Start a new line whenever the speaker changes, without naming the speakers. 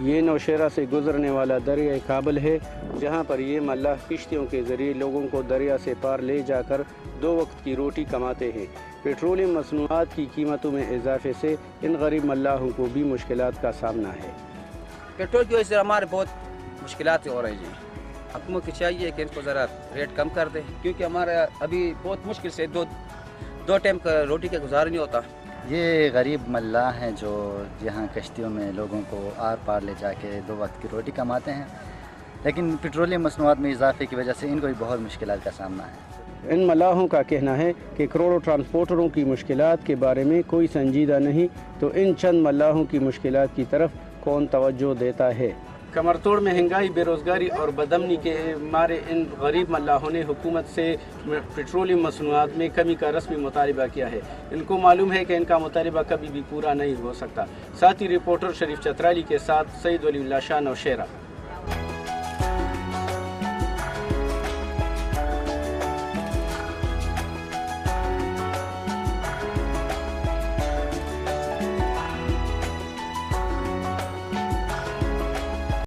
یہ نوشہرہ سے گزرنے والا دریائے کابل ہے، جہاں پر یہ ملاح کشتیوں کے ذریعے لوگوں کو دریا سے پار لے جا کر 2 وقت کی روٹی کماتے ہیں۔ پیٹرولیم مصنوعات کی قیمتوں میں اضافے سے ان غریب ملاحوں کو بھی مشکلات کا سامنا ہے۔
پیٹرول کی وجہ سے ہمارے بہت مشکلات ہو رہی ہیں۔ حکومت کو چاہیے کہ ان کو ذرا ریٹ کم کر دے، کیونکہ ہمارا ابھی بہت مشکل سے دو ٹائم کا روٹی کا گزارا نہیں ہوتا۔
یہ غریب ملاح ہیں جو یہاں کشتیوں میں لوگوں کو آر پار لے جا کے 2 وقت کی روٹی کماتے ہیں، لیکن پیٹرولیم مصنوعات میں اضافے کی وجہ سے ان کو بھی بہت مشکلات کا سامنا ہے۔
ان ملاحوں کا کہنا ہے کہ کروڑوں ٹرانسپورٹروں کی مشکلات کے بارے میں کوئی سنجیدہ نہیں، تو ان چند ملاحوں کی مشکلات کی طرف کون توجہ دیتا ہے۔ کمر توڑ مہنگائی، بے روزگاری اور بدامنی کے مارے ان غریب ملاحوں نے حکومت سے پیٹرولیم مصنوعات میں کمی کا رسمی مطالبہ کیا ہے۔ ان کو معلوم ہے کہ ان کا مطالبہ کبھی بھی پورا نہیں ہو سکتا۔ ساتھی رپورٹر شریف چترالی کے ساتھ سعید ولی اللہ شاہ، نوشہرہ۔